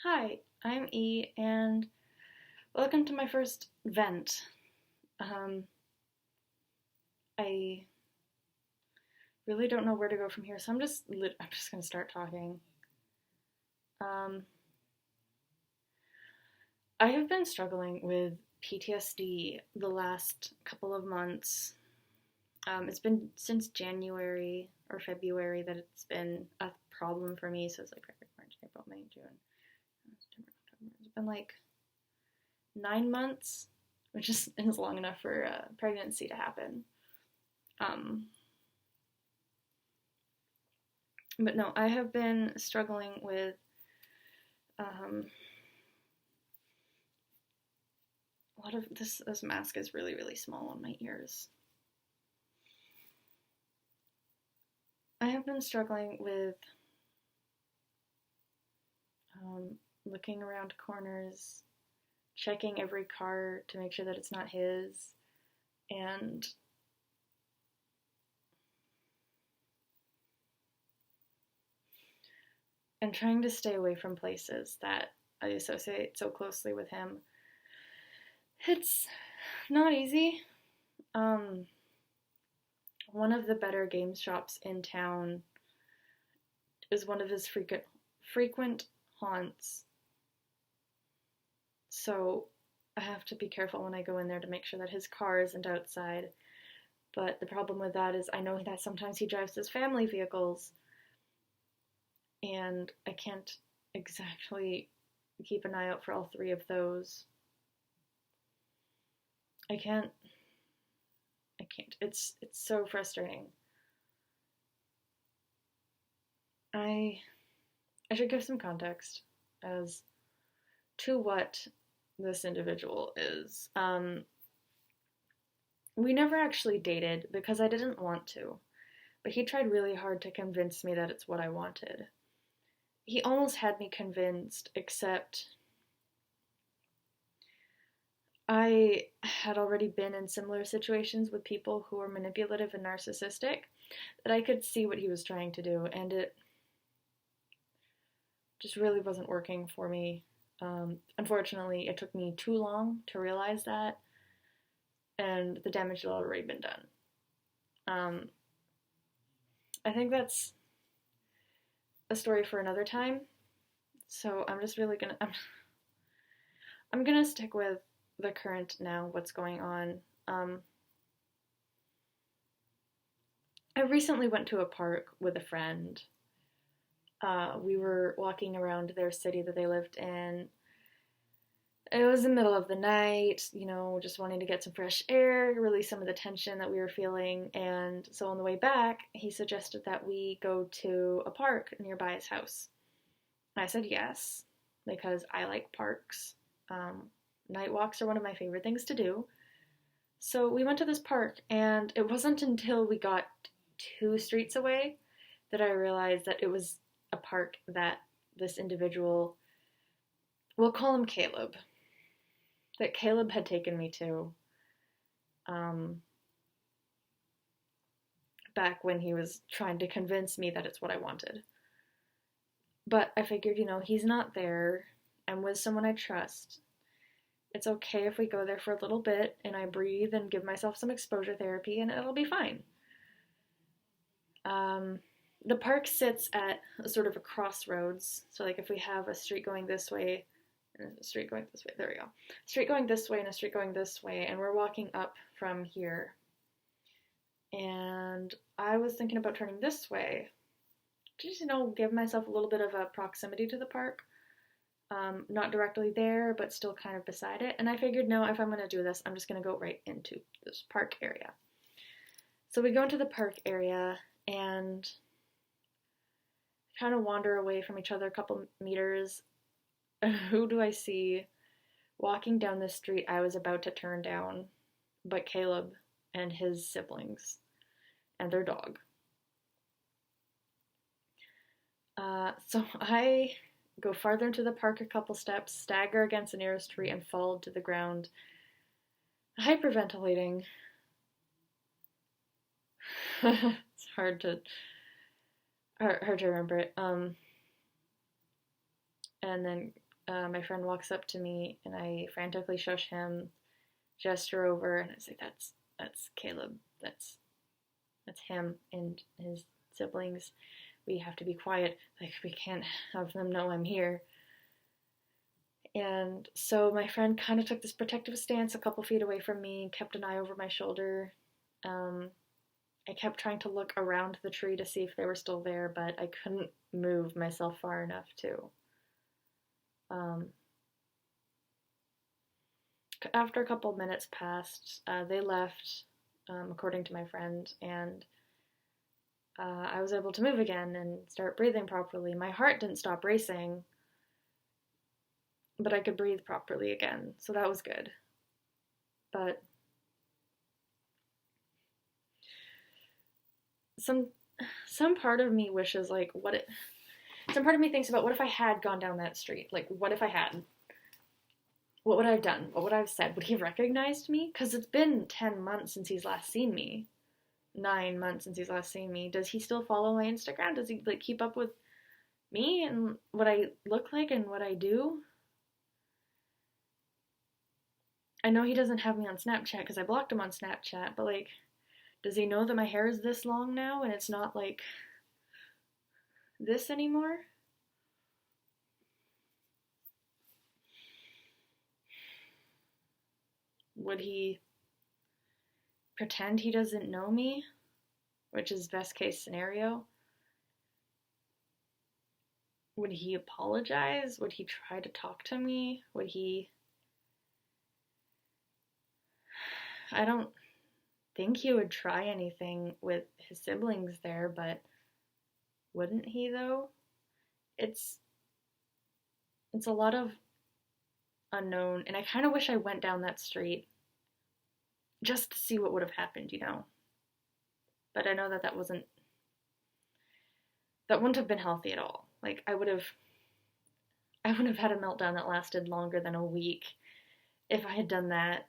Hi, I'm E, and welcome to my first vent. Um, I really don't know where to go from here, so I'm just gonna start talking. Um, I have been struggling with PTSD the last couple of months. It's been since January or February that it's been a problem for me. So it's like February, March, April, May, June, September, October. It's been like 9 months, which is long enough for a pregnancy to happen. Um, but no, I have been struggling with um, a lot of this. This mask is really, really small on my ears. I have been struggling with um, looking around corners, checking every car to make sure that it's not his, and trying to stay away from places that I associate so closely with him. It's not easy. Um, one of the better game shops in town is one of his frequent haunts. So I have to be careful when I go in there to make sure that his car isn't outside. But the problem with that is I know that sometimes he drives his family vehicles, and I can't exactly keep an eye out for all three of those. I can't. I can't. It's so frustrating. I I should give some context as to what this individual is. We never actually dated because I didn't want to, but he tried really hard to convince me that it's what I wanted. He almost had me convinced, except I had already been in similar situations with people who were manipulative and narcissistic that I could see what he was trying to do, and it just really wasn't working for me. Unfortunately, it took me too long to realize that, and the damage had already been done. Um, I think that's a story for another time. So I'm just really gonna I'm gonna stick with the current now, what's going on. Um, I recently went to a park with a friend. We were walking around their city that they lived in. It was the middle of the night, just wanting to get some fresh air, release some of the tension that we were feeling. And so on the way back, he suggested that we go to a park nearby his house. I said yes, because I like parks. Night walks are one of my favorite things to do. So we went to this park, and it wasn't until we got 2 streets away that I realized that it was a park that this individual, we'll call him Caleb, that Caleb had taken me to um, back when he was trying to convince me that it's what I wanted. But I figured, he's not there. I'm with someone I trust. It's okay if we go there for a little bit and I breathe and give myself some exposure therapy, and it'll be fine. The park sits at sort of a crossroads. So, like, if we have a street going this way and a street going this way, there we go. Street going this way and a street going this way, and we're walking up from here. And I was thinking about turning this way, just, give myself a little bit of a proximity to the park. Not directly there, but still kind of beside it. And I figured, no, if I'm going to do this, I'm just going to go right into this park area. So we go into the park area and kind of wander away from each other a couple meters. Who do I see walking down the street I was about to turn down but Caleb and his siblings and their dog? So I go farther into the park a couple steps, stagger against the nearest tree, and fall to the ground, hyperventilating. It's hard to remember it. And then My friend walks up to me and I frantically shush him, gesture over, and I say, That's Caleb. That's him and his siblings. We have to be quiet. Like, we can't have them know I'm here. And so my friend kind of took this protective stance a couple feet away from me, kept an eye over my shoulder. I kept trying to look around the tree to see if they were still there, but I couldn't move myself far enough to. After a couple minutes passed, they left, according to my friend, and I was able to move again and start breathing properly. My heart didn't stop racing, but I could breathe properly again, so that was good. But some part of me wishes, like, some part of me thinks about what if I had gone down that street? Like, what if I had? What would I have done? What would I have said? Would he have recognized me? Because it's been 10 months since he's last seen me. 9 months since he's last seen me. Does he still follow my Instagram? Does he, like, keep up with me and what I look like and what I do? I know he doesn't have me on Snapchat because I blocked him on Snapchat, but, like, does he know that my hair is this long now and it's not, like, this anymore? Would he pretend he doesn't know me, which is best case scenario? Would he apologize? Would he try to talk to me? Would he... I don't think he would try anything with his siblings there, but wouldn't he though? It's a lot of unknown, and I kind of wish I went down that street just to see what would have happened, you know? But I know that wouldn't have been healthy at all. Like, I would have had a meltdown that lasted longer than a week if I had done that.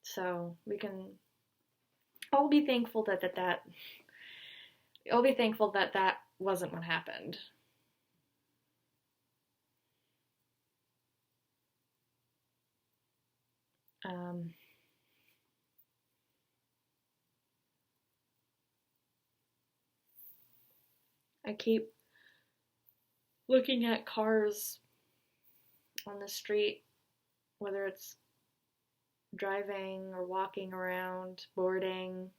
So we can all be thankful that wasn't what happened. I keep looking at cars on the street, whether it's driving or walking around, boarding.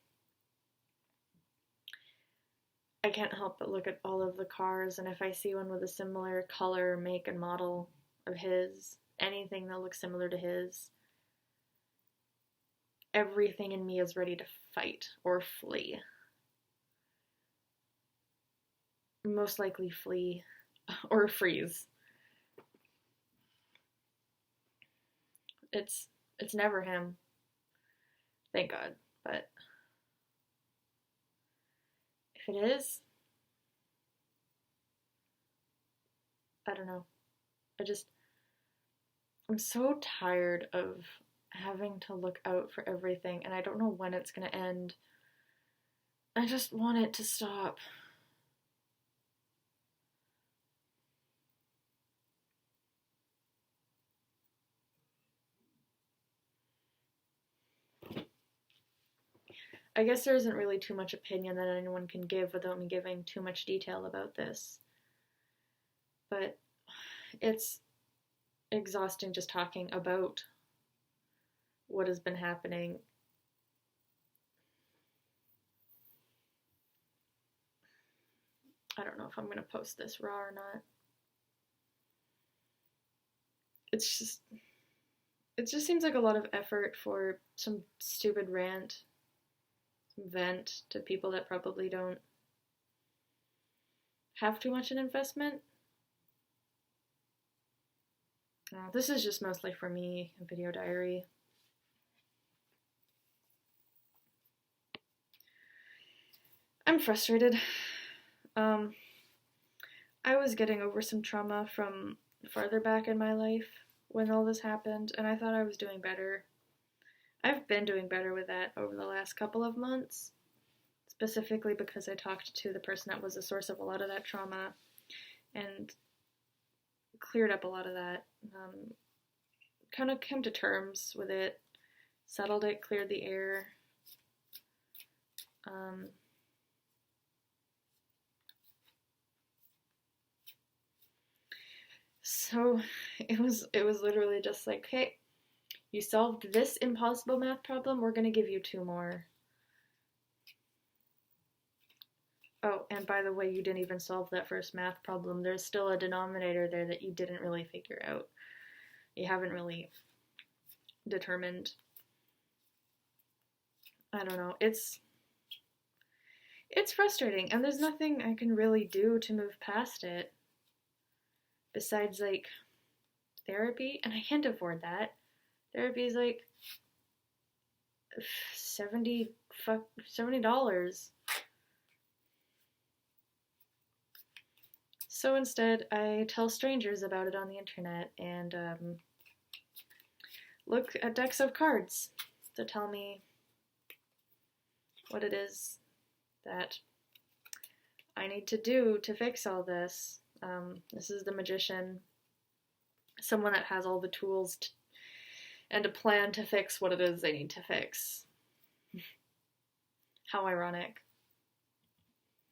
I can't help but look at all of the cars, and if I see one with a similar color, make, and model of his, anything that looks similar to his, everything in me is ready to fight or flee. Most likely flee or freeze. It's never him. Thank God. But if it is, I don't know. I'm so tired of having to look out for everything, and I don't know when it's gonna end. I just want it to stop. I guess there isn't really too much opinion that anyone can give without me giving too much detail about this. But it's exhausting just talking about what has been happening. I don't know if I'm going to post this raw or not. It just seems like a lot of effort for some stupid rant, some vent to people that probably don't have too much an investment. This is just mostly for me, a video diary. I'm frustrated. I was getting over some trauma from farther back in my life when all this happened, and I thought I was doing better. I've been doing better with that over the last couple of months. specifically because I talked to the person that was the source of a lot of that trauma and cleared up a lot of that. Kind of came to terms with it, settled it, cleared the air. So it was literally just like, hey, you solved this impossible math problem, we're gonna give you 2 more. Oh, and by the way, you didn't even solve that first math problem. There's still a denominator there that you didn't really figure out. You haven't really determined. I don't know. It's frustrating, and there's nothing I can really do to move past it besides like therapy, and I can't afford that. Therapy is like $70. So instead, I tell strangers about it on the internet and look at decks of cards to tell me what it is that I need to do to fix all this. This is the magician, someone that has all the tools and a plan to fix what it is they need to fix. How ironic.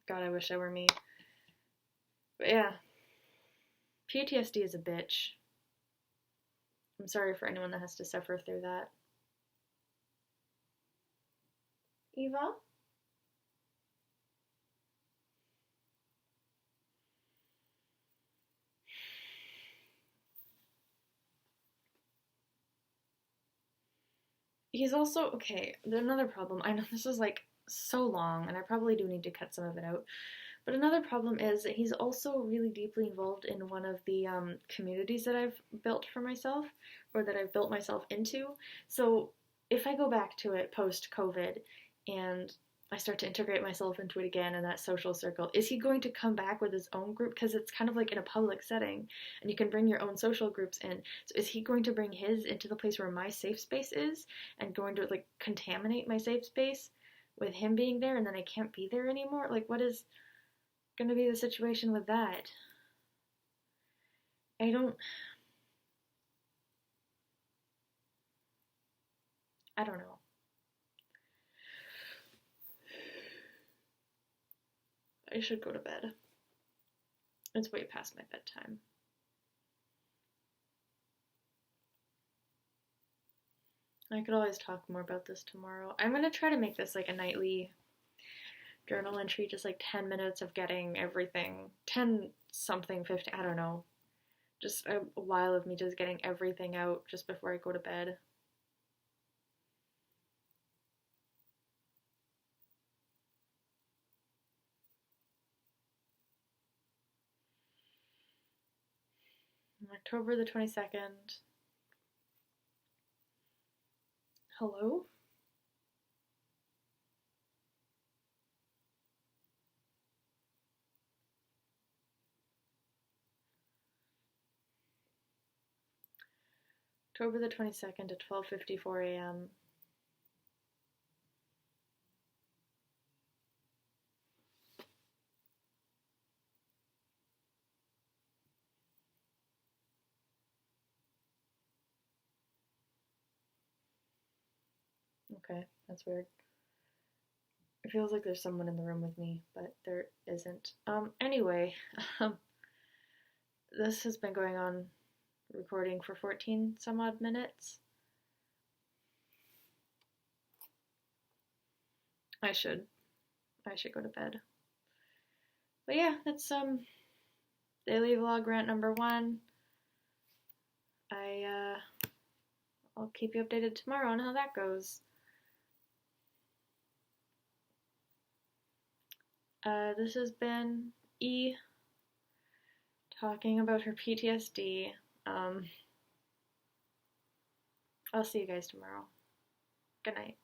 God, I wish I were me. But yeah, PTSD is a bitch. I'm sorry for anyone that has to suffer through that. Eva? He's also, okay, another problem. I know this is like so long, and I probably do need to cut some of it out. But another problem is that he's also really deeply involved in one of the communities that I've built for myself, or that I've built myself into. So if I go back to it post-COVID and I start to integrate myself into it again in that social circle, is he going to come back with his own group? Because it's kind of like in a public setting, and you can bring your own social groups in. So is he going to bring his into the place where my safe space is, and going to like contaminate my safe space with him being there, and then I can't be there anymore? Like, what is going to be the situation with that? I don't know. I should go to bed. It's way past my bedtime. I could always talk more about this tomorrow. I'm going to try to make this like a nightly journal entry, just like 10 minutes of getting everything, 10 something, 50, I don't know. Just a while of me just getting everything out just before I go to bed. October the 22nd. Hello? October the 22nd at 12:54 a.m. Okay, that's weird. It feels like there's someone in the room with me, but there isn't. Anyway, this has been going on recording for 14 some odd minutes. I should go to bed. But yeah, that's daily vlog rant number 1. I'll keep you updated tomorrow on how that goes. This has been E talking about her PTSD. I'll see you guys tomorrow. Good night.